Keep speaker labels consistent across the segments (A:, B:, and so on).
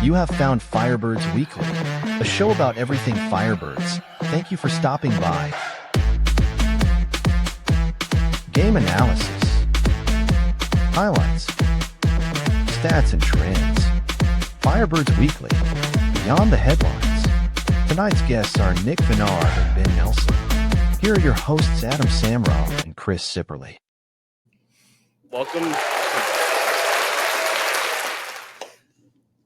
A: You have found Firebirds Weekly, a show about everything Firebirds. Thank you for stopping by. Game analysis, highlights, stats and trends. Firebirds Weekly, beyond the headlines. Tonight's guests are Nick Vennard and Ben Nelson. Here are your hosts Adam Samroff and Chris Sipperly.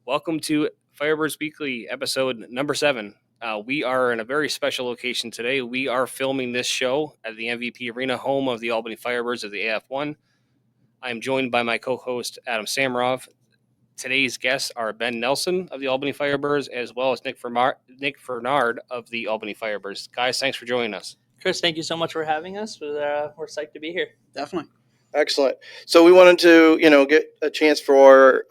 B: Welcome to Firebirds Weekly, episode number 7. We are in a very special location today. We are filming this show at the MVP Arena, home of the Albany Firebirds of the AF1. I am joined by my co-host, Adam Samroff. Today's guests are Ben Nelson of the Albany Firebirds, as well as Nick Vennard of the Albany Firebirds. Guys, thanks for joining us.
C: Chris, thank you so much for having us. We're psyched to be here.
D: Definitely. Excellent. So we wanted to, get a chance for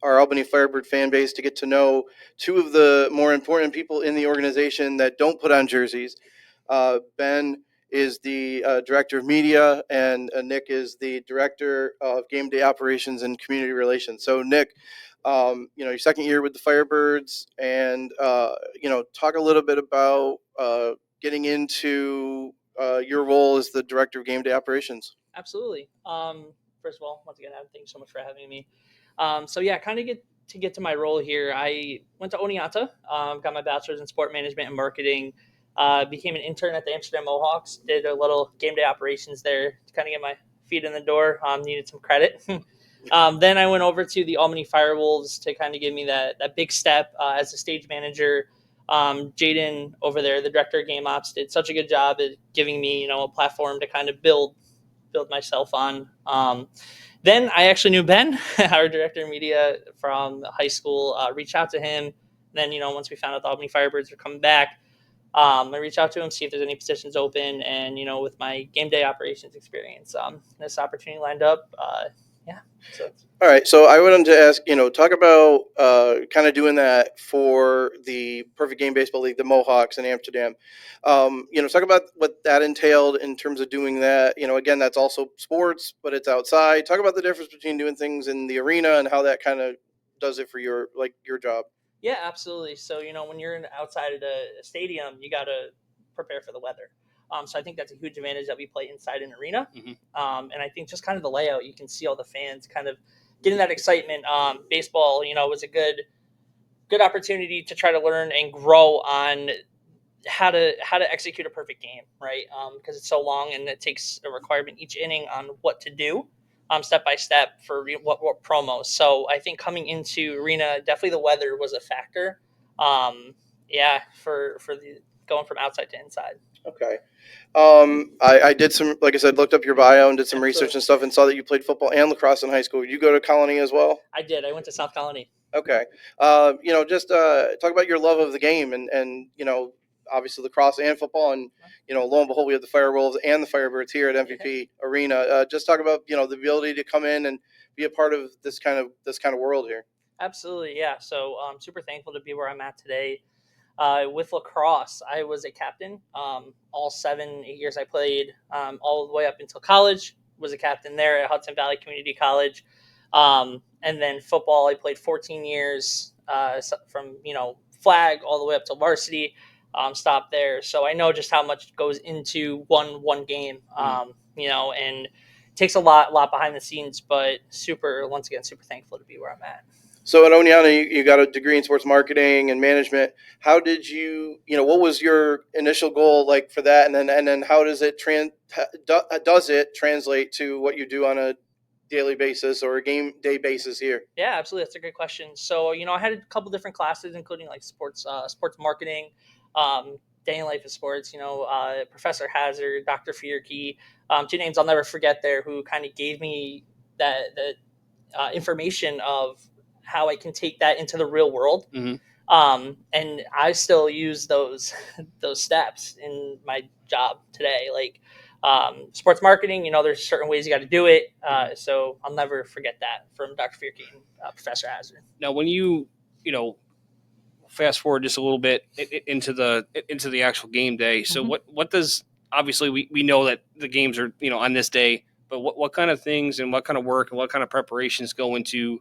D: our Albany Firebird fan base to get to know two of the more important people in the organization that don't put on jerseys. Ben is the director of media, and Nick is the director of Gameday operations and community relations. So Nick, your second year with the Firebirds, and talk a little bit about getting into your role as the director of Gameday operations.
C: Absolutely. First of all, once again, Adam, thank you so much for having me. Get to my role here. I went to Oneonta, got my bachelor's in sport management and marketing, became an intern at the Amsterdam Mohawks, did a little game day operations there to kind of get my feet in the door, needed some credit. Then I went over to the Albany Firewolves to kind of give me that big step as a stage manager. Jaden over there, the director of game ops, did such a good job at giving me, a platform to kind of build myself on. Then I actually knew Ben, our director of media from high school, reached out to him. Then, once we found out the Albany Firebirds were coming back, I reached out to him, see if there's any positions open. And, with my game day operations experience, this opportunity lined up.
D: All right. So I wanted to ask, talk about kind of doing that for the Perfect Game Baseball League, the Mohawks in Amsterdam. Talk about what that entailed in terms of doing that. Again, that's also sports, but it's outside. Talk about the difference between doing things in the arena and how that kind of does it for your job.
C: Yeah, absolutely. So, when you're outside of a stadium, you got to prepare for the weather. So I think that's a huge advantage that we play inside an arena. Mm-hmm. And I think just kind of the layout, you can see all the fans kind of getting that excitement. Baseball, was a good opportunity to try to learn and grow on how to execute a perfect game, right? Because it's so long and it takes a requirement each inning on what to do, step by step for what promos. So I think coming into arena, definitely the weather was a factor. For the going from outside to inside.
D: Okay. I did some, like I said, looked up your bio and did some research and stuff and saw that you played football and lacrosse in high school. You go to Colony as well?
C: I did. I went to South Colony.
D: Okay. Just talk about your love of the game and obviously lacrosse and football. And, lo and behold, we have the Firewolves and the Firebirds here at MVP Arena. Just talk about, the ability to come in and be a part of this kind of world here.
C: Absolutely. Yeah. So I'm super thankful to be where I'm at today. With lacrosse, I was a captain. All 7-8 years I played, all the way up until college, was a captain there at Hudson Valley Community College. And then football, I played 14 years, from, flag all the way up to varsity, stopped there. So I know just how much goes into one game, and it takes a lot behind the scenes, but once again, super thankful to be where I'm at.
D: So at Oneonta, you got a degree in sports marketing and management. How did you, what was your initial goal like for that? And then how does it translate to what you do on a daily basis or a game day basis here?
C: Yeah, absolutely. That's a great question. So, I had a couple different classes, including like sports marketing, day in life of sports, Professor Hazard, Dr. Fierke, two names I'll never forget there, who kind of gave me that information of how I can take that into the real world. Mm-hmm. And I still use those steps in my job today. Like sports marketing, there's certain ways you got to do it. So I'll never forget that from Dr. Fierke and Professor Hazard.
B: Now, when you fast forward just a little bit into the actual game day. So mm-hmm. what does, obviously we know that the games are, on this day, but what kind of things and what kind of work and what kind of preparations go into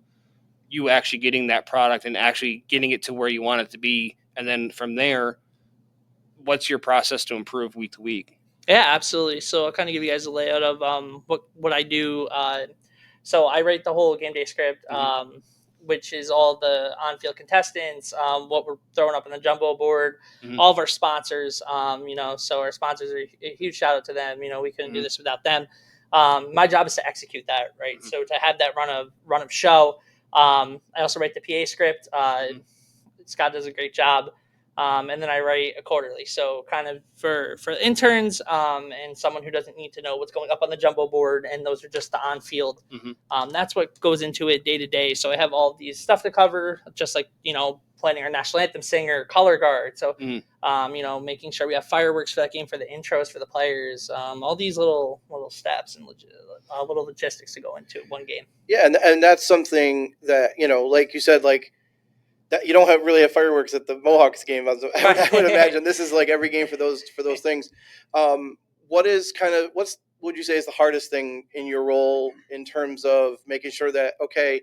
B: you actually getting that product and actually getting it to where you want it to be. And then from there, what's your process to improve week to week?
C: Yeah, absolutely. So I'll kind of give you guys a layout of what I do. So I write the whole game day script, which is all the on-field contestants, what we're throwing up on the jumbo board, all of our sponsors. So our sponsors are a huge shout out to them. We couldn't do this without them. My job is to execute that, right? So to have that run of show. I also write the PA script. Scott does a great job. And then I write quarterly. So kind of for interns and someone who doesn't need to know what's going up on the jumbo board, and those are just the on-field. That's what goes into it day to day. So I have all these stuff to cover, just like, planning our national anthem singer, color guard. So, making sure we have fireworks for that game, for the intros, for the players, all these little steps and little logistics to go into one game.
D: Yeah, and that's something that, like you said, like, that you don't really have fireworks at the Mohawks game. I would imagine this is like every game for those things. What would you say is the hardest thing in your role in terms of making sure that, okay,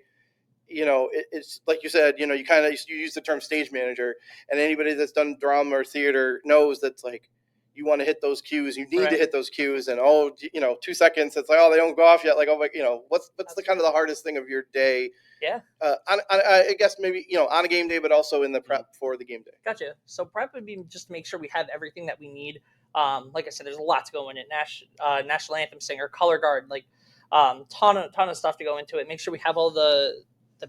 D: it's like you said, you use the term stage manager, and anybody that's done drama or theater knows that's like, you want to hit those cues, you need to hit those cues, and 2 seconds, it's like, oh, they don't go off yet. Like, what's the kind of the hardest thing of your day?
C: Yeah.
D: I guess maybe, on a game day, but also in the prep for the game day.
C: Gotcha. So prep would be just to make sure we have everything that we need. Like I said, there's a lot to go in it. National anthem singer, color guard, like ton of stuff to go into it. Make sure we have all the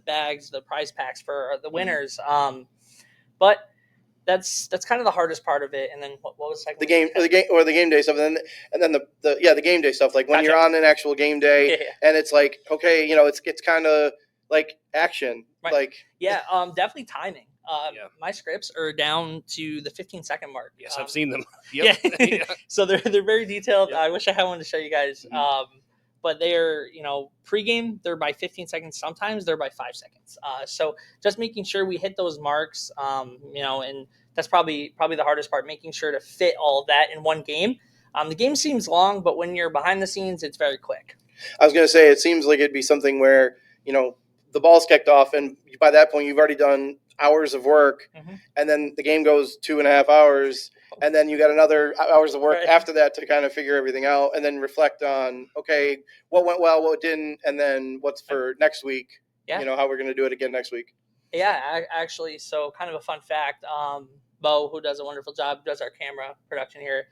C: bags, the prize packs for the winners. But that's kind of the hardest part of it. And then what was the second?
D: The game day stuff, and then the game day stuff. Like when you're on an actual game day, and it's like, okay, it's kind of like action, like
C: definitely timing. My scripts are down to the 15-second mark.
B: Yes, I've seen them. Yep.
C: Yeah. So they're very detailed. Yep. I wish I had one to show you guys. But they are, pregame, they're by 15 seconds. Sometimes they're by 5 seconds. So just making sure we hit those marks, and that's probably the hardest part, making sure to fit all of that in one game. The game seems long, but when you're behind the scenes, it's very quick.
D: I was going to say, it seems like it'd be something where, the ball's kicked off, and by that point, you've already done hours of work, and then the game goes 2.5 hours, and then you got another hours of work after that to kind of figure everything out, and then reflect on, okay, what went well, what didn't, and then what's for next week, how we're going to do it again next week.
C: Yeah, actually, so kind of a fun fact, Bo, who does a wonderful job, does our camera production here,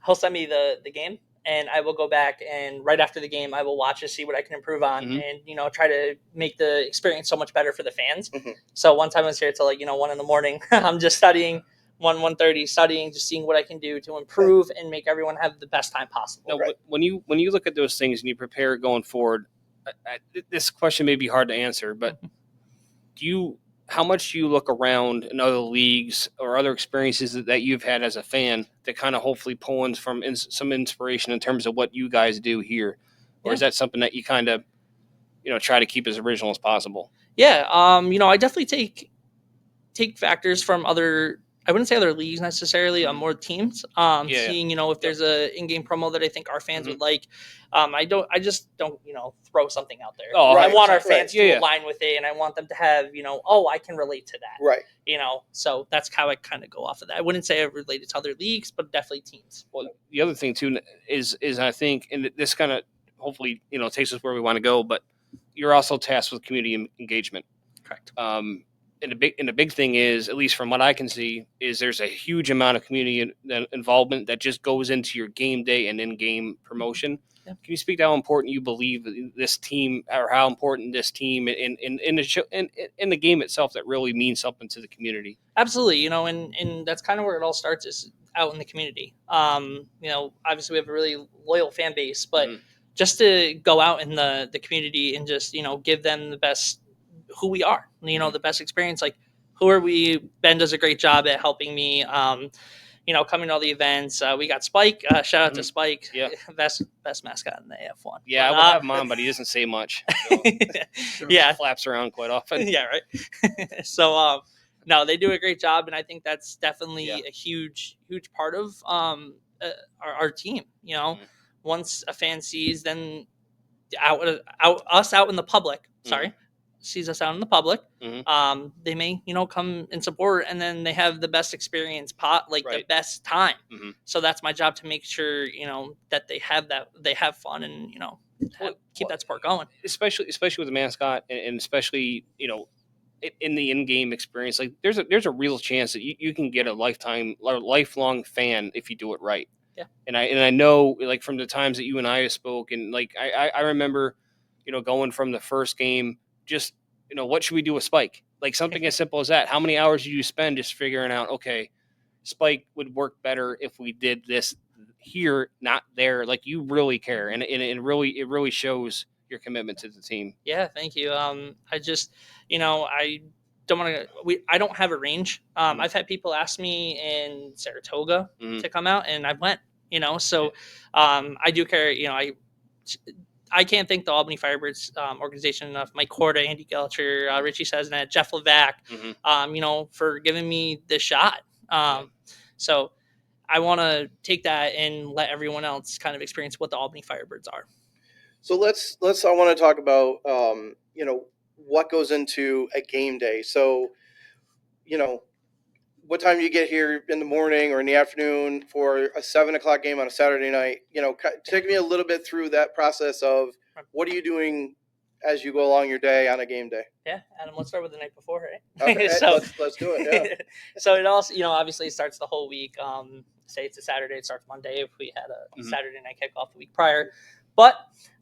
C: he'll send me the game, and I will go back, and right after the game, I will watch to see what I can improve on, and try to make the experience so much better for the fans. So one time I was here till 1 a.m. I'm just studying, 1:30, studying, just seeing what I can do to improve and make everyone have the best time possible.
B: Now, when you look at those things and you prepare going forward, this question may be hard to answer, but how much do you look around in other leagues or other experiences that you've had as a fan to kind of hopefully pull in from some inspiration in terms of what you guys do here? Or is that something that you kind of, try to keep as original as possible?
C: Yeah. I definitely take factors from I wouldn't say other leagues necessarily, more teams. Seeing, if there's a in-game promo that I think our fans would like. I just don't, throw something out there. I want our fans to align with it, and I want them to have, I can relate to that.
D: Right.
C: So that's how I kind of go off of that. I wouldn't say I related to other leagues, but definitely teams.
B: Well, the other thing too is I think, and this kind of hopefully, takes us where we want to go, but you're also tasked with community engagement.
C: Correct.
B: And the big thing is, at least from what I can see, is there's a huge amount of community involvement that just goes into your game day and in-game promotion. Yeah. Can you speak to how important you believe this team, or how important this team in the show, in the game itself, that really means something to the community?
C: Absolutely, and that's kind of where it all starts, is out in the community. Obviously we have a really loyal fan base, but just to go out in the community and just give them the best who we are, the best experience, like who are we? Ben does a great job at helping me, coming to all the events. We got Spike, shout out to Spike.
B: Yeah.
C: Best mascot in the AF1.
B: Yeah, I would have him on, but he doesn't say much. So flaps around quite often.
C: Yeah. Right. So, no, they do a great job. And I think that's definitely a huge part of, our team, once a fan sees, then out in the public, sees us out in the public,
B: Mhm.
C: they may, come and support, and then they have the best experience, the
B: Right.
C: best time.
B: Mhm.
C: So that's my job to make sure, that they have fun, and, keep that sport going.
B: Especially with the mascot, and especially in the in-game experience, like there's a real chance that you can get a lifelong fan if you do it right.
C: Yeah.
B: And I know, like, from the times that you and I have spoke, and like I remember, going from the first game, just what should we do with Spike, like something as simple as that. How many hours did you spend just figuring out, okay, Spike would work better if we did this here, not there. Like, you really care, and it really shows your commitment to the team.
C: Yeah, thank you. I just, I don't want to. I don't have a range. I've had people ask me in Saratoga
B: Mhm.
C: to come out, and I went. So I do care. I can't thank the Albany Firebirds organization enough. Mike Corda, Andy Gelcher, Richie Sesnet, Jeff Levac, for giving me this shot. So I want to take that and let everyone else kind of experience what the Albany Firebirds are.
D: So I want to talk about what goes into a game day. So what time you get here in the morning or in the afternoon for a 7 o'clock game on a Saturday night. Take me a little bit through that process of what are you doing as you go along your day on a game day.
C: Yeah, Adam, let's start with the night before, right?
D: Okay,
C: So
D: let's do it. Yeah.
C: So it also, obviously it starts the whole week. Say it's a Saturday, it starts Monday if we had a Saturday night kickoff the week prior. But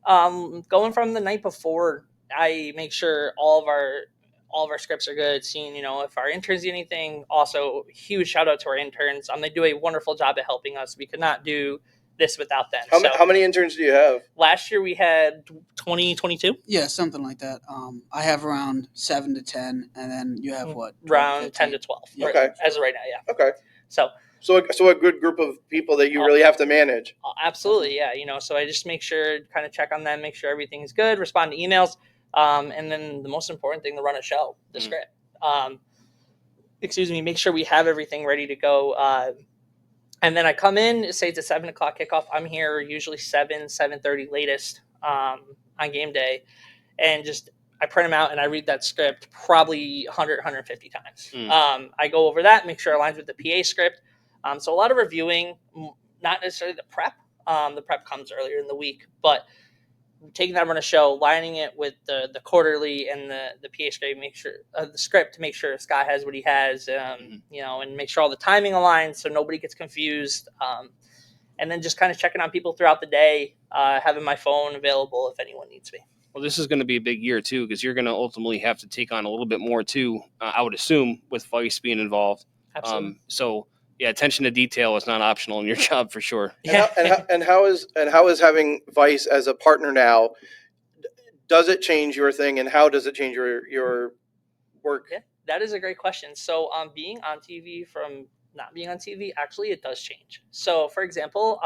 C: going from the night before, I make sure all of our scripts are good. Seeing, if our interns do anything. Also, huge shout out to our interns. They do a wonderful job at helping us. We could not do this without them.
D: How many interns do you have?
C: Last year we had 20, 22?
E: Yeah, something like that. I have around 7 to 10, and then you have what? 12,
C: Around
E: 15?
C: 10 to 12.
E: Yeah.
D: Okay.
C: As of right now, yeah.
D: Okay.
C: So
D: a good group of people that you really have to manage.
C: Absolutely, yeah. So I just make sure, kind of check on them, make sure everything's good, respond to emails, and then the most important thing, to run a show, the script. Make sure we have everything ready to go. And then I come in, say it's a 7 o'clock kickoff. I'm here usually 7:30 latest on game day, and just I print them out and I read that script probably 150 times. I go over that, make sure it aligns with the PA script. So a lot of reviewing, not necessarily the prep. The prep comes earlier in the week, but taking that run a show, lining it with the quarterly and the PA script, make sure the script to make sure Scott has what he has, and make sure all the timing aligns so nobody gets confused. And then just kind of checking on people throughout the day, having my phone available if anyone needs me.
B: Well, this is going to be a big year too, because you're going to ultimately have to take on a little bit more too. I would assume, with Vice being involved.
C: Absolutely.
B: So yeah, attention to detail is not optional in your job for sure.
D: And how is having Vice as a partner now? Does it change your thing, and how does it change your work?
C: Yeah, that is a great question. So, being on TV from not being on TV, actually, it does change. So, for example,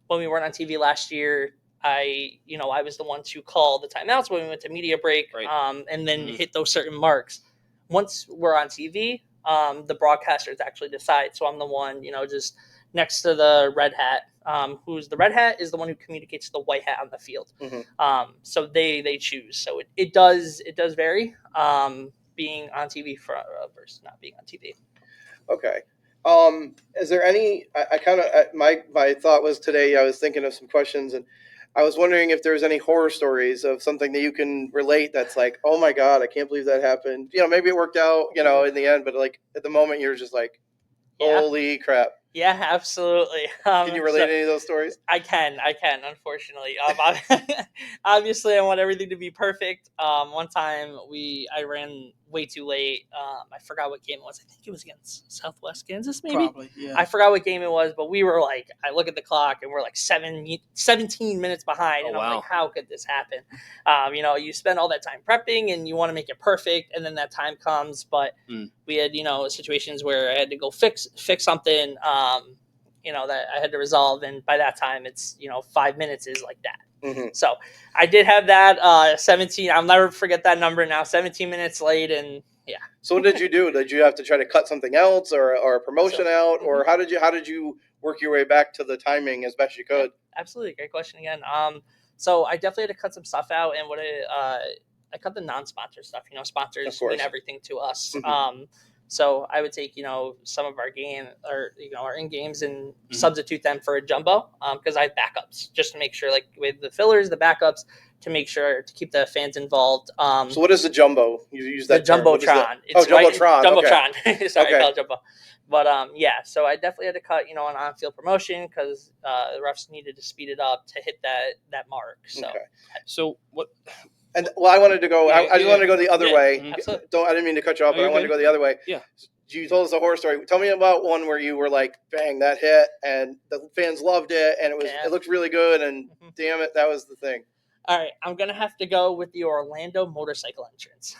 C: when we weren't on TV last year, I was the one to call the timeouts when we went to media break,
B: right.
C: And then hit those certain marks. Once we're on TV, the broadcasters actually decide. So I'm the one, just next to the red hat. Who's the red hat is the one who communicates to the white hat on the field. So they choose. So it does vary. Being on TV versus not being on TV.
D: Okay. Is there any? I kind of my thought was today. I was thinking of some questions, and I was wondering if there's any horror stories of something that you can relate. That's like, oh my God, I can't believe that happened. Maybe it worked out, in the end, but like at the moment, you're just like, holy crap.
C: Yeah, absolutely.
D: Can you relate any of those stories?
C: I can, unfortunately. Obviously, I want everything to be perfect. One time I ran way too late. I forgot what game it was. I think it was against Southwest Kansas, maybe?
E: Probably, yeah.
C: I forgot what game it was, but we were like, I look at the clock and we're like 17 minutes behind. And I'm like, how could this happen? You spend all that time prepping and you want to make it perfect. And then that time comes, but we had, situations where I had to go fix something, that I had to resolve. And by that time it's, 5 minutes is like that. So I did have that 17. I'll never forget that number now. 17 minutes late, and yeah.
D: So what did you do? Did you have to try to cut something else or a promotion out, or how did you work your way back to the timing as best you could?
C: Absolutely, great question again. So I definitely had to cut some stuff out, and what I cut the non-sponsor stuff. Sponsors
D: Of course.
C: mean everything to us.
D: Mhm.
C: So I would take some of our game or our in games and
B: Mhm.
C: substitute them for a jumbo because I have backups just to make sure, like with the fillers, the backups to make sure to keep the fans involved.
D: So what is the jumbo? You use that
C: The
D: term. What is that?
C: jumbotron. It's
D: Jumbotron.
C: Jumbotron. Sorry,
D: Okay.
C: I call it jumbo. But so I definitely had to cut an on-field promotion because the refs needed to speed it up to hit that mark. So
D: Okay.
B: So what?
D: And I wanted to go.
B: Yeah,
D: I just wanted to go the other
C: yeah,
D: way.
C: absolutely.
D: I didn't mean to cut you off,
B: No,
D: but I
B: you're
D: wanted to
B: good.
D: go the other way.
B: Yeah.
D: You told us a horror story. Tell me about one where you were like, "Bang, that hit," and the fans loved it, and it looked really good, and damn it, that was the thing.
C: All right, I'm gonna have to go with the Orlando motorcycle entrance.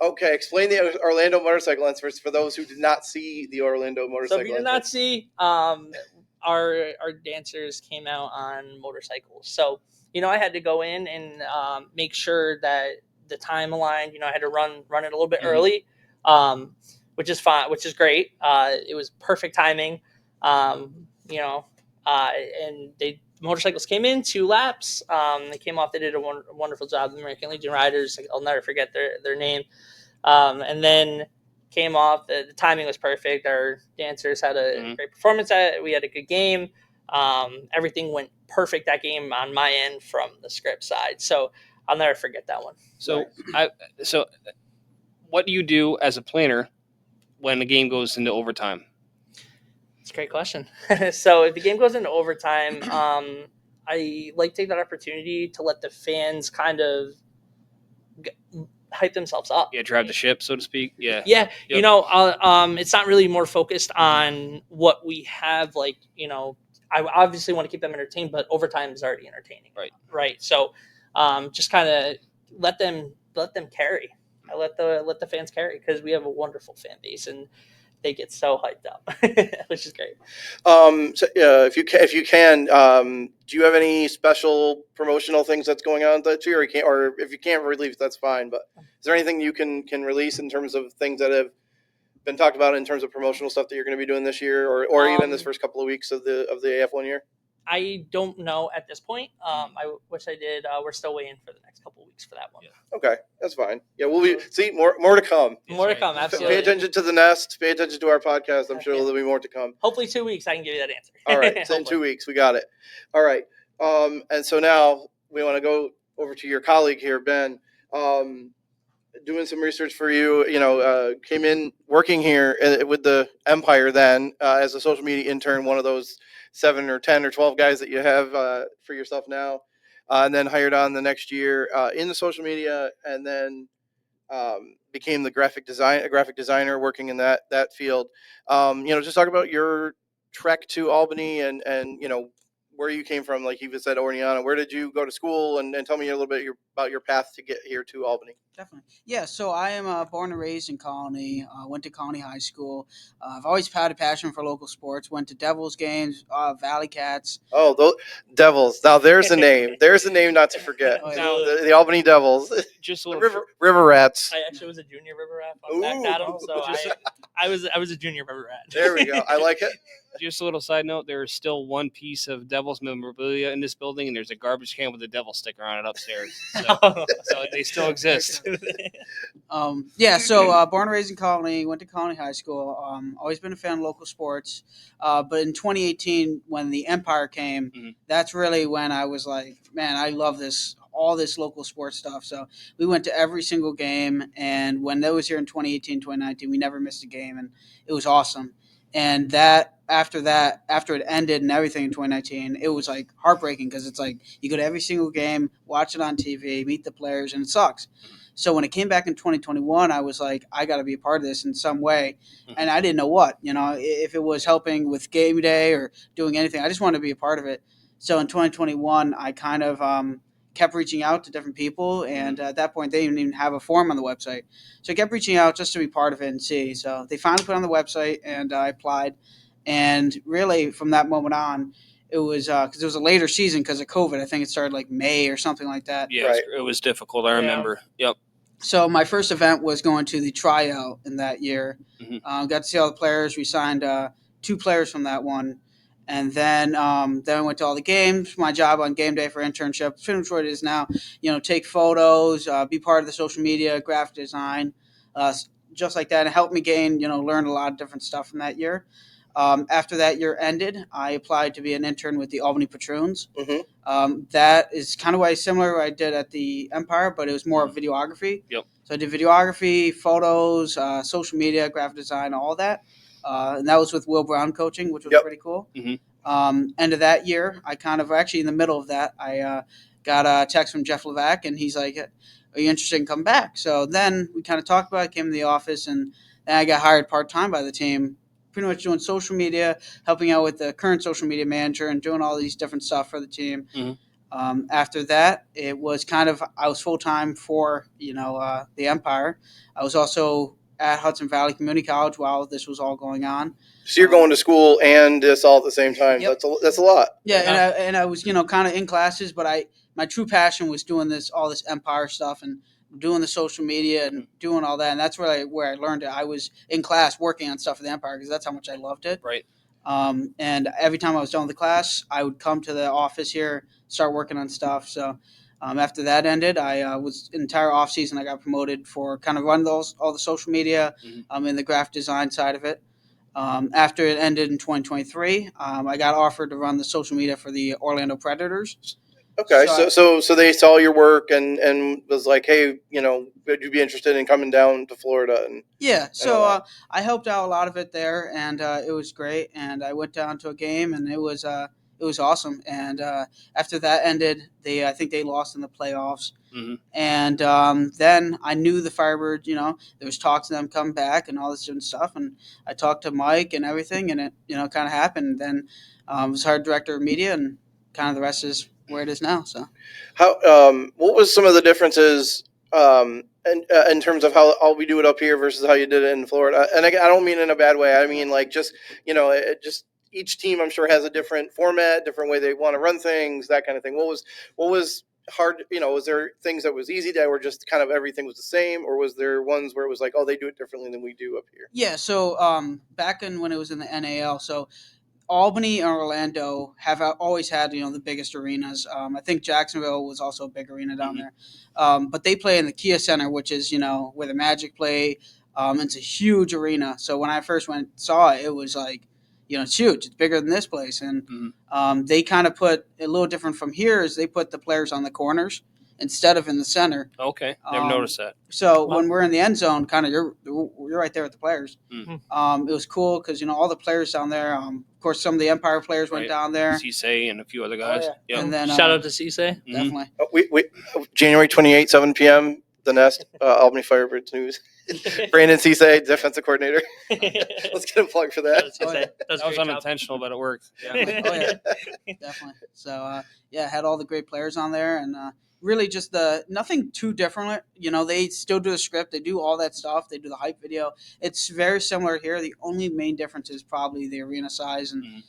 D: Okay, explain the Orlando motorcycle entrance for those who did not see the Orlando
C: So
D: motorcycle
C: if you did not see, our dancers came out on motorcycles. So I had to go in and make sure that the time aligned. I had to run it a little bit
B: Mhm.
C: early, which is fine, which is great. It was perfect timing. And motorcycles came in 2 laps. They came off. They did a wonderful job. The American Legion riders. I'll never forget their name. And then came off. The timing was perfect. Our dancers had a great performance. We had a good game. Everything went perfect that game on my end from the script side. So I'll never forget that one.
B: So so what do you do as a planner when the game goes into overtime?
C: It's a great question. So if the game goes into overtime, I like to take that opportunity to let the fans kind of hype themselves up.
B: Yeah, drive the ship, so to speak. Yeah.
C: Yeah.
B: Yep.
C: It's not really more focused on what we have. I obviously want to keep them entertained, but overtime is already entertaining. Right. So, just kind of let them carry. I let the fans carry because we have a wonderful fan base and they get so hyped up, which is great.
D: So, if you can, do you have any special promotional things that's going on that year? Or if you can't release, that's fine. But is there anything you can release in terms of things that have been talked about in terms of promotional stuff that you're going to be doing this year, or even this first couple of weeks of the AF1 year?
C: I don't know at this point. I wish I did. We're still waiting for the next couple of weeks for that one.
B: Yeah.
D: Okay, that's fine. Yeah, we'll be more to come.
C: More to come. Absolutely.
D: Pay attention to the nest. Pay attention to our podcast. I'm sure there'll be more to come.
C: Hopefully 2 weeks I can give you that answer.
D: All right, so in 2 weeks we got it. All right, and so now we want to go over to your colleague here, Ben. Doing some research for you, came in working here with the Empire then as a social media intern, one of those 7 or 10 or 12 guys that you have for yourself now, and then hired on the next year in the social media, and then became a graphic designer working in that field. Just talk about your trek to Albany and where you came from. Like you said, Orniana, where did you go to school, and tell me a little bit about your path to get here to Albany.
E: Definitely. Yeah, so I am born and raised in Colony, went to Colony High School. I've always had a passion for local sports, went to Devils games, Valley Cats.
D: Oh, those Devils. Now there's a name. There's a name not to forget.
E: Oh, yeah.
B: Now,
D: The Albany Devils.
B: just a
D: The
B: little
D: River Rats.
C: I actually was a junior river rat.
D: Ooh.
C: Back at him, so I was a junior river rat.
D: There we go. I like it.
B: Just a little side note, there is still one piece of Devils memorabilia in this building, and there's a garbage can with a Devil sticker on it upstairs. So they still exist.
E: So born and raised in Colony, went to Colony High School. Always been a fan of local sports. But in 2018, when the Empire came, that's really when I was like, man, I love all this local sports stuff. So we went to every single game. And when that was here in 2018, 2019, we never missed a game. And it was awesome. And after it ended and everything in 2019, it was like heartbreaking because it's like you go to every single game, watch it on TV, meet the players, and it sucks. So when it came back in 2021, I was like, I got to be a part of this in some way. And I didn't know what, if it was helping with Gameday or doing anything. I just wanted to be a part of it. So in 2021, I kind of kept reaching out to different people. And at that point, they didn't even have a form on the website. So I kept reaching out just to be part of it and see. So they finally put it on the website, and I applied. And really, from that moment on, it was because it was a later season because of COVID. I think it started like May or something like that.
B: Yeah, right. It was difficult. I remember. Yep.
E: So my first event was going to the tryout in that year. Got to see all the players. We signed 2 players from that one. And then I went to all the games. My job on Game Day for internship, pretty much what it is now. Take photos, be part of the social media, graphic design, just like that. It helped me learn a lot of different stuff from that year. After that year ended, I applied to be an intern with the Albany Patroons. That is kind of similar to what I did at the Empire, but it was more of videography.
B: Yep.
E: So I did videography, photos, social media, graphic design, all that. And that was with Will Brown coaching, which was pretty cool. End of that year, I actually in the middle of that, I got a text from Jeff Levac, and he's like, "Are you interested in coming back?" So then we kind of talked about it, came to the office, and then I got hired part-time by the team, pretty much doing social media, helping out with the current social media manager and doing all these different stuff for the team. After that, it was I was full-time for, the Empire. I was also at Hudson Valley Community College while this was all going on.
D: So you're going to school and this all at the same time.
E: Yep.
D: That's a lot.
E: Yeah, and I was kind of in classes, but my true passion was doing all this Empire stuff and doing the social media and doing all that, and that's where I learned it. I was in class working on stuff for the Empire because that's how much I loved it.
B: Right.
E: And every time I was done with the class, I would come to the office here, start working on stuff. So after that ended, I was entire off season. I got promoted for kind of run all the social media, in the graphic design side of it. After it ended in 2023, I got offered to run the social media for the Orlando Predators.
D: Okay, so they saw your work and was like, hey, would you be interested in coming down to Florida?
E: I helped out a lot of it there, and it was great. And I went down to a game, and it was awesome. And after that ended, I think they lost in the playoffs. And then I knew the Firebirds. There was talks of them coming back and all this different stuff. And I talked to Mike and everything, and it kind of happened. Then I was hired director of media, and kind of the rest is where it is now. So,
D: what was some of the differences in terms of how we do it up here versus how you did it in Florida? And I don't mean in a bad way. I mean just each team I'm sure has a different format, different way they want to run things, that kind of thing. What was hard? Was there things that was easy that were just kind of everything was the same, or was there ones where it was like, oh, they do it differently than we do up here?
E: Yeah. So back when it was in the NAL, so Albany and Orlando have always had the biggest arenas. I think Jacksonville was also a big arena down there, but they play in the Kia Center, which is where the Magic play. It's a huge arena. So when I first saw it, it was like it's huge. It's bigger than this place, and they kind of put a little different from here. Is they put the players on the corners instead of in the center.
B: Okay, never noticed that.
E: So when we're in the end zone, kind of you're right there with the players. It was cool because all the players down there. Of course, some of the Empire players went down there.
B: Cisse and a few other guys.
C: Oh, yeah.
E: And then
C: shout out to Cisse.
E: Definitely.
D: We January 28th, 7 p.m. The Nest, Albany Firebirds news. Brandon Cisse, defensive coordinator. Let's get a plug for that.
B: That was unintentional, but it worked. Yeah.
E: Definitely. So had all the great players on there, and really just nothing too different. They still do the script, they do all that stuff, they do the hype video. It's very similar here. The only main difference is probably the arena size, and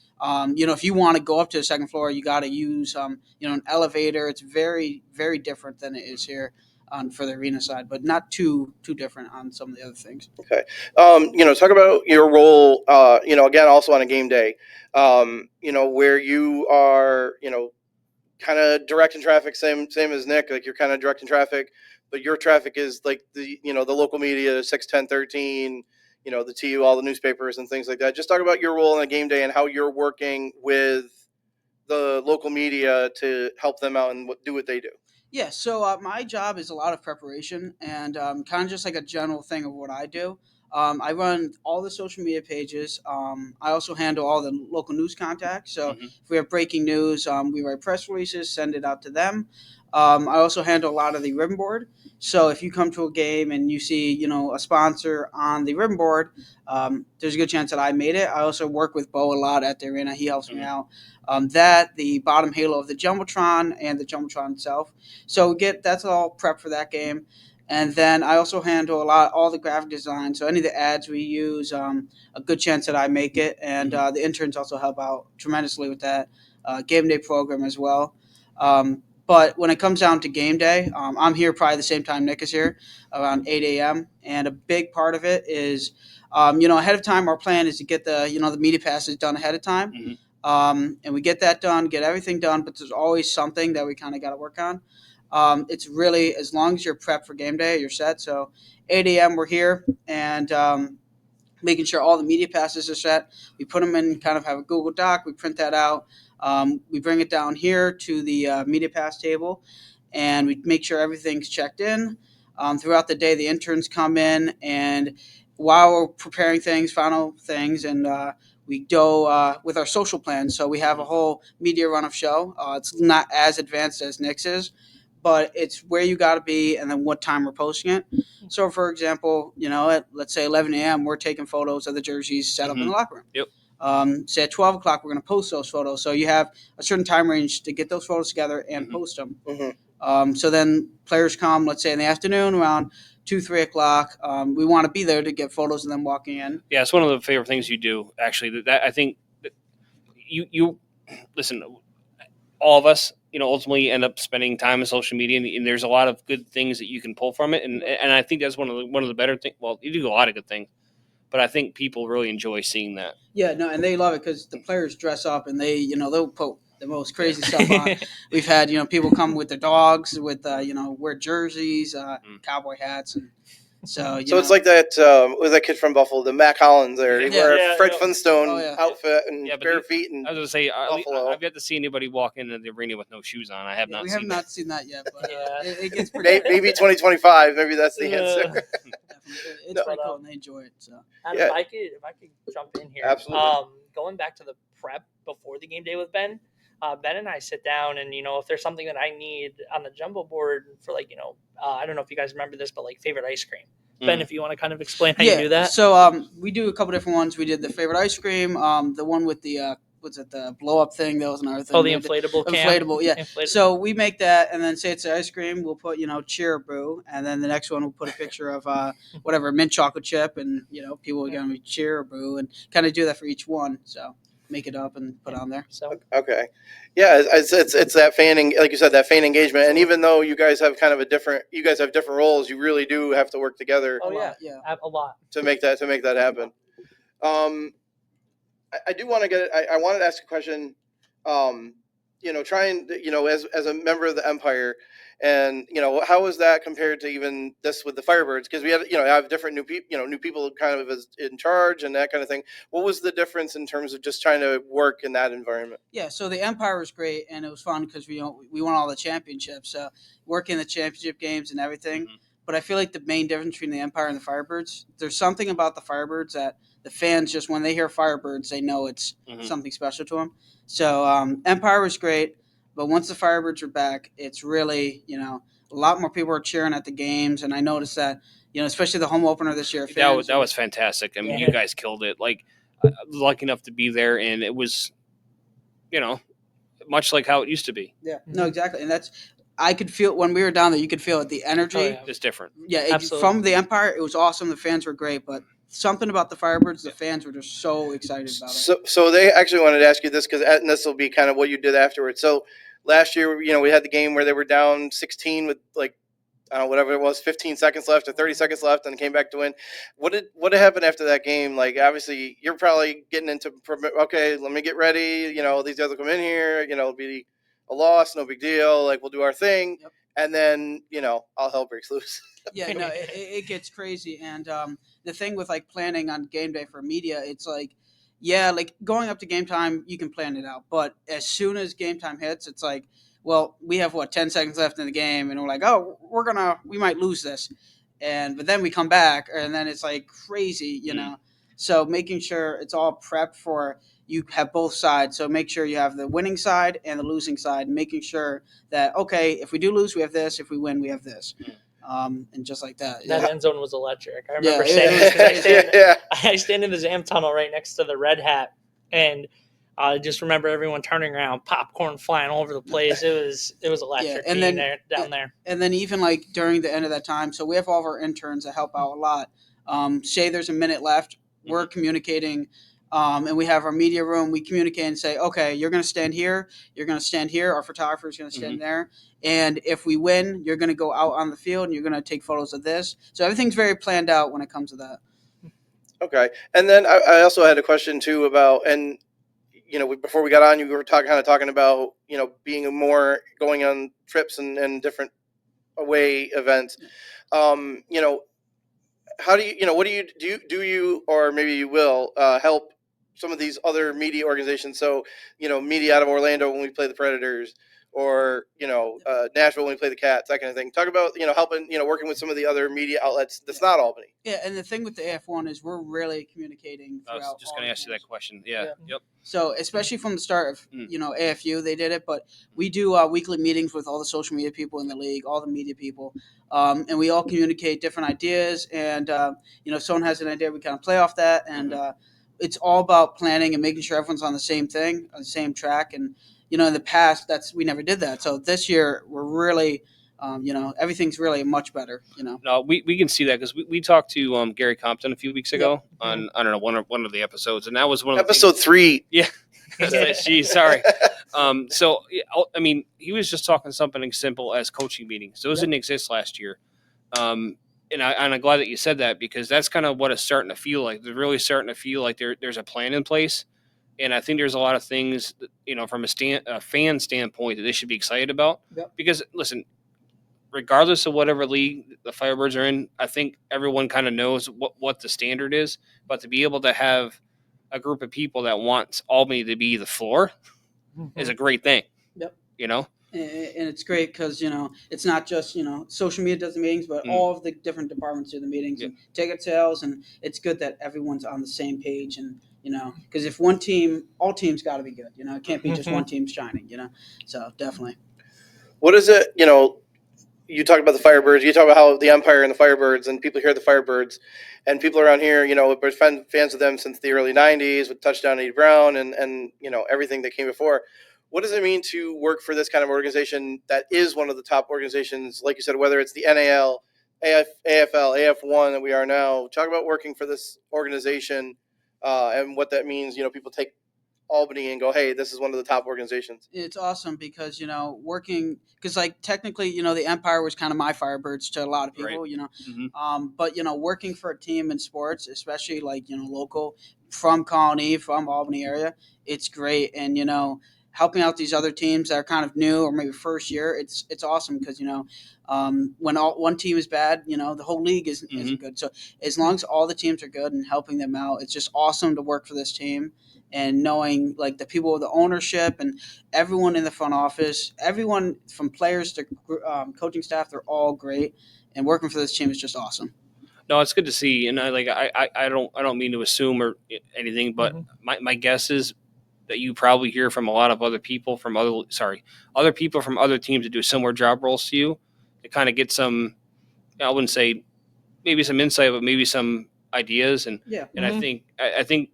E: if you want to go up to the second floor, you got to use an elevator. It's very, very different than it is here for the arena side, but not too different on some of the other things.
D: Okay. Talk about your role, again, also on a game day, where you are, kind of directing traffic, same as Nick, like you're kind of directing traffic, but your traffic is like the local media, 6, 10, 13, the TU, all the newspapers and things like that. Just talk about your role on a game day and how you're working with the local media to help them out and do what they do.
E: Yeah, so my job is a lot of preparation and kind of just like a general thing of what I do. I run all the social media pages. I also handle all the local news contacts. So if we have breaking news, we write press releases, send it out to them. I also handle a lot of the ribbon board. So if you come to a game and you see, a sponsor on the ribbon board, there's a good chance that I made it. I also work with Bo a lot at the arena. He helps me out. The bottom halo of the Jumbotron and the Jumbotron itself. So that's all prep for that game. And then I also handle all the graphic design. So any of the ads we use, a good chance that I make it. And the interns also help out tremendously with that Gameday program as well. But when it comes down to game day, I'm here probably the same time Nick is here, around 8 a.m. And a big part of it is, ahead of time, our plan is to get the media passes done ahead of time. and we get that done, get everything done. But there's always something that we kind of got to work on. It's really, as long as you're prepped for game day, you're set. So 8 a.m. we're here, and making sure all the media passes are set. We put them in, kind of have a Google Doc. We print that out. We bring it down here to the media pass table, and we make sure everything's checked in. Throughout the day, the interns come in, and while we're preparing things, final things, and we go with our social plan. So we have a whole media run of show. It's not as advanced as Nick's is, but it's where you got to be and then what time we're posting it. So, for example, at let's say 11 a.m., we're taking photos of the jerseys set up in the locker room.
B: Yep.
E: Say at 12 o'clock, we're going to post those photos. So you have a certain time range to get those photos together and post them. So then players come, let's say in the afternoon around 2, 3 o'clock. We want to be there to get photos of them walking in.
B: Yeah, it's one of the favorite things you do, actually. That I think that you listen, all of us, ultimately end up spending time on social media, and there's a lot of good things that you can pull from it. And I think that's one of the better things. Well, you do a lot of good things, but I think people really enjoy seeing that.
E: Yeah, no, and they love it because the players dress up and they'll put the most crazy stuff on. We've had, people come with their dogs, with, wear jerseys, cowboy hats. And so
D: it's like that, was that kid from Buffalo, the Mac Hollins there. He wore a Fred Flintstone outfit and bare feet. And
B: I was going to say,
D: Buffalo.
B: I've yet to see anybody walk into the arena with no shoes on. I have not
E: we
B: seen
E: have
B: that.
E: not seen that yet, but it gets pretty
D: maybe 2025, maybe that's the answer.
E: Definitely. It's pretty cool, and they enjoy it. So,
C: Adam, if I could jump in here.
D: Absolutely.
C: Going back to the prep before the game day with Ben, Ben and I sit down, and if there's something that I need on the jumbo board for, I don't know if you guys remember this, but favorite ice cream. Ben, if you want to kind of explain how you do that.
E: So we do a couple different ones. We did the favorite ice cream, the one with the the blow up thing. That was another thing.
C: Oh, the inflatable can.
E: Inflatable, yeah. So we make that, and then say it's the ice cream. We'll put cheer or brew, and then the next one we'll put a picture of whatever mint chocolate chip, and people are gonna cheer or brew, and kind of do that for each one. So make it up and put on there. So
D: okay, yeah, it's that fan, like you said, that fan engagement. And even though you guys have kind of you guys have different roles, you really do have to work together.
C: Oh yeah, a lot
D: to make that happen. I do want to get. I wanted to ask a question. Trying as a member of the Empire, and how is that compared to even this with the Firebirds? Because we have different new people kind of as in charge and that kind of thing. What was the difference in terms of just trying to work in that environment?
E: Yeah, so the Empire was great, and it was fun because we won all the championships, working the championship games and everything. But I feel like the main difference between the Empire and the Firebirds, there's something about the Firebirds that the fans just, when they hear Firebirds, they know it's something special to them. So Empire was great, but once the Firebirds were back, it's really, a lot more people are cheering at the games. And I noticed that, especially the home opener this year.
B: That was fantastic. I mean, you guys killed it. I was lucky enough to be there, and it was, much like how it used to be.
E: Yeah, no, exactly. And I could feel when we were down there, you could feel it, the energy.
B: Just different.
E: Yeah, from the Empire, it was awesome. The fans were great, but something about the Firebirds, the fans were just so excited about it.
D: So they actually wanted to ask you this, and this will be kind of what you did afterwards. So last year, we had the game where they were down 16 with whatever it was, 15 seconds left or 30 seconds left, and came back to win. What happened after that game? Obviously, you're probably getting into, okay, let me get ready. These guys will come in here. It'll be a loss, no big deal. We'll do our thing. Yep. And then, all hell breaks loose.
E: Yeah, no, it gets crazy. And the thing with planning on game day for media, it's going up to game time, you can plan it out. But as soon as game time hits, it's well, we have 10 seconds left in the game, and we're like, oh, we might lose this. But then we come back, and then it's crazy, So making sure it's all prepped for, you have both sides. So make sure you have the winning side and the losing side, making sure that, okay, if we do lose, we have this. If we win, we have this. And just like that.
C: That end zone was electric. I remember I stand in the Zam tunnel right next to the Red Hat, and I just remember everyone turning around, popcorn flying all over the place. It was electric down there. And
E: then even during the end of that time, so we have all of our interns that help out a lot. Say there's a minute left, we're communicating. And we have our media room. We communicate and say, okay, you're going to stand here. You're going to stand here. Our photographer is going to stand there. And if we win, you're going to go out on the field and you're going to take photos of this. So everything's very planned out when it comes to that.
D: Okay. And then I also had a question too about, and before we got on, you were talking about, going on trips and different away events. How do you, what do you, or maybe you will help some of these other media organizations? So, media out of Orlando when we play the Predators, or, Nashville when we play the Cats, that kind of thing. Talk about, helping, working with some of the other media outlets that's not Albany.
E: Yeah, and the thing with the AF1 is we're really communicating
B: I
E: throughout.
B: was just going to ask you that question. Yeah. Yep.
E: So especially from the start of AFU, they did it, but we do weekly meetings with all the social media people in the league, all the media people, and we all communicate different ideas. And if someone has an idea, we kind of play off that, and it's all about planning and making sure everyone's on the same thing, on the same track. And in the past, we never did that. So this year, we're really everything's really much better.
B: No, we can see that because we talked to Gary Compton a few weeks ago on, I don't know, one of the episodes, and that was one of
D: episode 3.
B: Yeah. Geez, sorry. So I mean, he was just talking something simple as coaching meetings. Those didn't exist last year. And I'm glad that you said that, because that's kind of what it's starting to feel like. They're really starting to feel like there's a plan in place. And I think there's a lot of things, from a fan standpoint, that they should be excited about.
E: Yep.
B: Because, listen, regardless of whatever league the Firebirds are in, I think everyone kind of knows what the standard is. But to be able to have a group of people that wants Albany to be the floor is a great thing.
E: Yep.
B: And
E: it's great because it's not just social media does the meetings, but all of the different departments do the meetings and ticket sales, and it's good that everyone's on the same page. And because if one team, all teams got to be good. It can't be just one team shining. So definitely.
D: What is it? You talk about the Firebirds. You talk about how the Empire and the Firebirds, and people hear the Firebirds, and people around here, have been fans of them since the early '90s with Touchdown Eddie Brown and everything that came before. What does it mean to work for this kind of organization that is one of the top organizations, like you said, whether it's the NAL, AFL, AF1 that we are now? Talk about working for this organization and what that means. People take Albany and go, hey, this is one of the top organizations.
E: It's awesome because working, because technically the Empire was kind of my Firebirds to a lot of people,
B: right.
E: But working for a team in sports, especially local, from Colony, from Albany area, it's great. And helping out these other teams that are kind of new or maybe first year, it's awesome because when one team is bad, the whole league isn't good. So as long as all the teams are good and helping them out, it's just awesome to work for this team. And knowing the people with the ownership and everyone in the front office, everyone from players to coaching staff, they're all great. And working for this team is just awesome.
B: No, it's good to see. And I don't mean to assume or anything, but my guess is that you probably hear from a lot of other people from other people from other teams that do similar job roles to you, to kind of get some, I wouldn't say maybe some insight, but maybe some ideas. And I think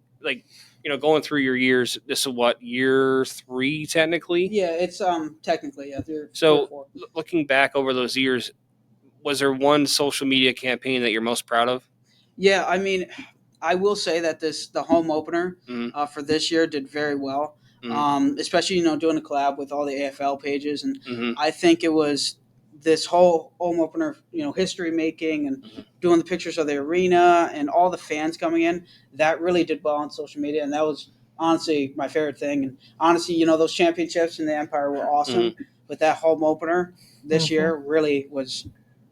B: going through your years, this is what, year 3 technically?
E: Yeah, it's technically, yeah.
B: So looking back over those years, was there one social media campaign that you're most proud of?
E: Yeah, I mean, I will say that the home opener for this year did very well, especially doing a collab with all the AFL pages, and I think it was this whole home opener, history making and doing the pictures of the arena and all the fans coming in, that really did well on social media, and that was honestly my favorite thing. And honestly, those championships in the Empire were awesome, but that home opener this year really was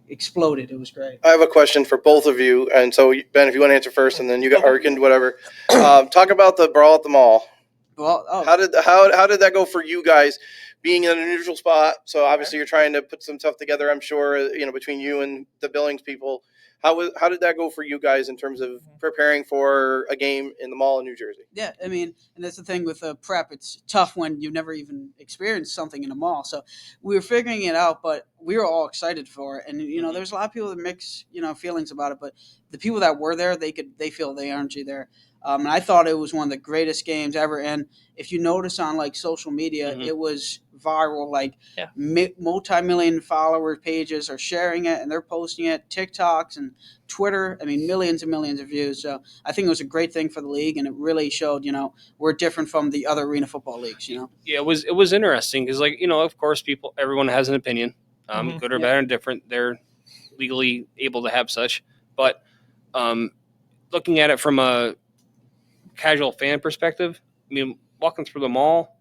E: exploded. It was great.
D: I have a question for both of you, and so Ben, if you want to answer first, and then you got Arkin, whatever. Talk about the brawl at the mall.
E: Well,
D: how did that go for you guys, being in a neutral spot? So obviously you're trying to put some stuff together, I'm sure, between you and the Billings people. How did that go for you guys in terms of preparing for a game in the mall in New Jersey?
E: Yeah, I mean, and that's the thing with prep. It's tough when you've never even experienced something in a mall. So we were figuring it out, but we were all excited for it. And there's a lot of people that mix feelings about it, but the people that were there, they feel the energy there. And I thought it was one of the greatest games ever. And if you notice on social media, it was viral. Multi-million follower pages are sharing it and they're posting it. TikToks and Twitter. I mean, millions and millions of views. So I think it was a great thing for the league, and it really showed we're different from the other arena football leagues.
B: Yeah, it was interesting because of course everyone has an opinion, good or bad or different. They're legally able to have such, but looking at it from a casual fan perspective, I mean, walking through the mall,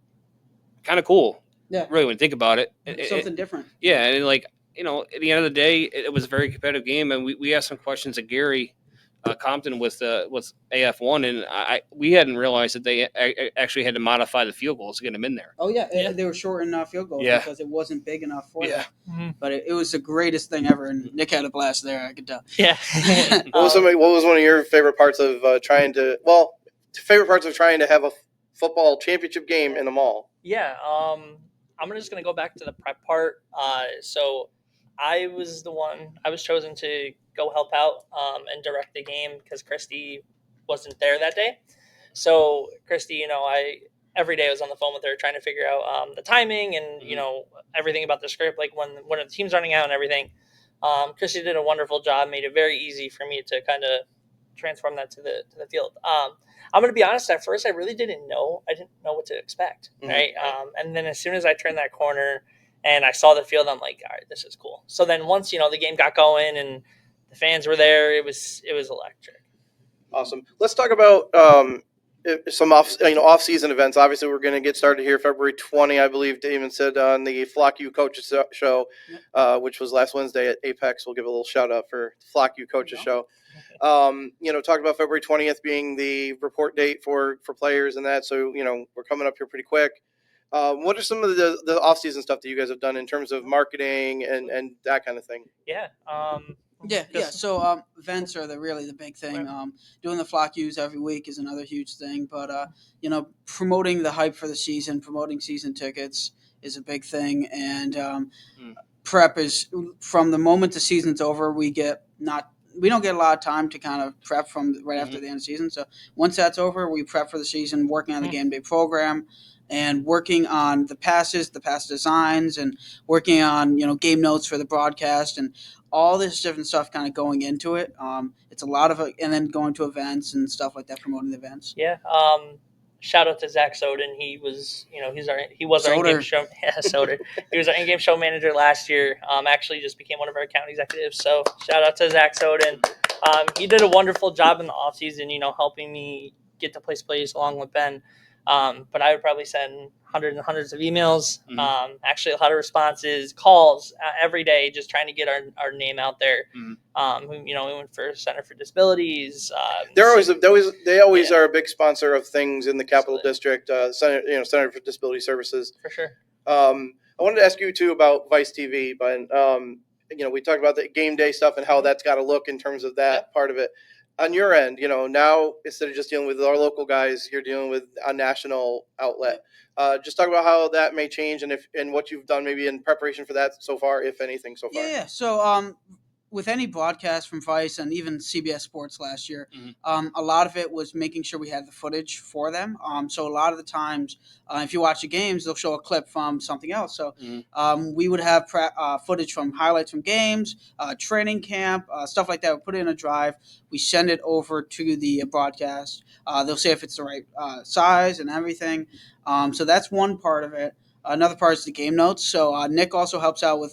B: kind of cool.
E: Yeah.
B: Really, when you think about it.
E: Something different.
B: Yeah, and like, at the end of the day, it was a very competitive game, and we asked some questions of Gary Compton with AF1, and we hadn't realized that they actually had to modify the field goals to get them in there.
E: Oh yeah,
C: Yeah.
E: they were shorting field goals
B: Yeah.
E: because it wasn't big enough for
B: Yeah.
E: them.
C: Mm-hmm.
E: But it was the greatest thing ever, and Nick had a blast there. I could tell.
C: Yeah.
D: What was one of your favorite parts of trying to have a football championship game in the mall?
C: Yeah, I'm just gonna go back to the prep part. So I was chosen to go help out and direct the game because Christy wasn't there that day. So Christy, I every day I was on the phone with her trying to figure out the timing and everything about the script, like when the team's running out and everything. Christy did a wonderful job, made it very easy for me to kind of transform that to the field. I'm going to be honest. At first, I really didn't know. I didn't know what to expect, right? And then as soon as I turned that corner and I saw the field, I'm like, all right, this is cool. So then once the game got going and the fans were there, it was electric.
D: Awesome. Let's talk about some off-season events. Obviously, we're going to get started here February 20, I believe Damon said on the Flock U Coaches Show, which was last Wednesday at Apex. We'll give a little shout out for Flock U Coaches Show. Talk about February 20th being the report date for players and that. So, we're coming up here pretty quick. What are some of the off-season stuff that you guys have done in terms of marketing and that kind of thing?
C: Yeah.
E: Yeah. So events are really the big thing.
C: Right.
E: Doing the flock use every week is another huge thing. But promoting the hype for the season, promoting season tickets is a big thing. And prep is from the moment the season's over. We don't get a lot of time to kind of prep from right after the end of the season. So once that's over, we prep for the season, working on the game day program. And working on the pass designs, and working on game notes for the broadcast, and all this different stuff kind of going into it. It's a lot of it, and then going to events and stuff like that, promoting the events.
C: Yeah. Shout out to Zach Soden. He was our in-game show. Yeah, Soder. He was our in-game show manager last year. Actually, just became one of our account executives. So shout out to Zach Soden. He did a wonderful job in the off season. Helping me get to place plays along with Ben. But I would probably send hundreds and hundreds of emails. Actually, a lot of responses, calls every day, just trying to get our name out there. We went for Center for Disabilities.
D: They always are a big sponsor of things in the Capital District. Center for Disability Services.
C: For sure.
D: I wanted to ask you too about Vice TV, but we talked about the game day stuff and how that's got to look in terms of that part of it. On your end, now instead of just dealing with our local guys, you're dealing with a national outlet. Just talk about how that may change and what you've done maybe in preparation for that so far, if anything so far.
E: Yeah. So with any broadcast from Vice and even CBS Sports last year, a lot of it was making sure we had the footage for them. So a lot of the times, if you watch the games, they'll show a clip from something else. So we would have footage from highlights from games, training camp, stuff like that. We put it in a drive. We send it over to the broadcast. They'll say if it's the right size and everything. So that's one part of it. Another part is the game notes. So Nick also helps out with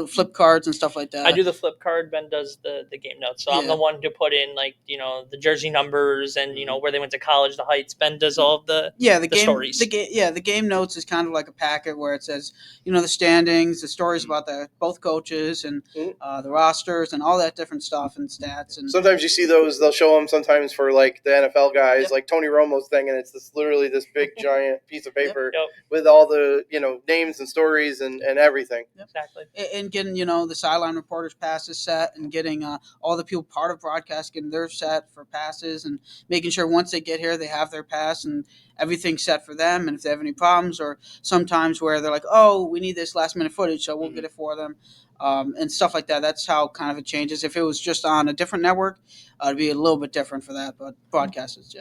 E: flip cards and stuff like that.
C: I do the flip card. Ben does the game notes. So I'm the one to put in the jersey numbers and where they went to college, the heights. Ben does all of the stories.
E: The game notes is kind of like a packet where it says the standings, the stories about both coaches and the rosters and all that different stuff and stats. And
D: sometimes you see those. They'll show them sometimes for like the NFL guys, like Tony Romo's thing, and it's literally this big giant piece of paper with all the names and stories and everything.
C: Exactly.
E: And getting, the sideline reporters' passes set and getting all the people part of broadcast getting their set for passes and making sure once they get here they have their pass and everything's set for them. And if they have any problems or sometimes where they're like, oh, we need this last-minute footage, so we'll get it for them and stuff like that. That's how kind of it changes. If it was just on a different network, it'd be a little bit different for that, but broadcasters,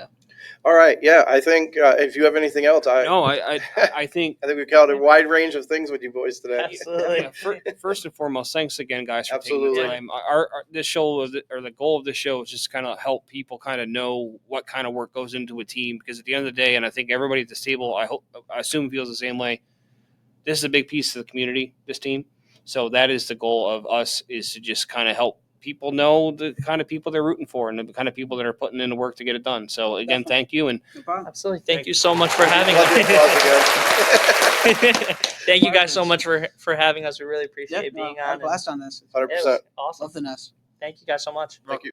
D: All right, I think if you have anything else,
B: I think
D: we covered a wide range of things with you boys today.
C: Absolutely.
B: First and foremost, thanks again, guys, for taking
D: Absolutely.
B: the time. This show the goal of this show is just kind of help people kind of know what kind of work goes into a team, because at the end of the day, and I think everybody at this table, I assume feels the same way. This is a big piece of the community, this team. So that is the goal of us, is to just kind of help people know the kind of people they're rooting for and the kind of people that are putting in the work to get it done. So again, thank you. And
E: No problem.
C: Absolutely. Thank you so much for having
D: Pleasure,
C: us.
D: applause again.
C: Thank you guys so much for having us. We really appreciate
E: Yeah,
C: being
E: I had
C: on.
E: a blast on this.
C: Yeah,
D: 100%.
C: it was awesome.
E: Love the nest.
C: Thank you guys so much.
D: Thank you.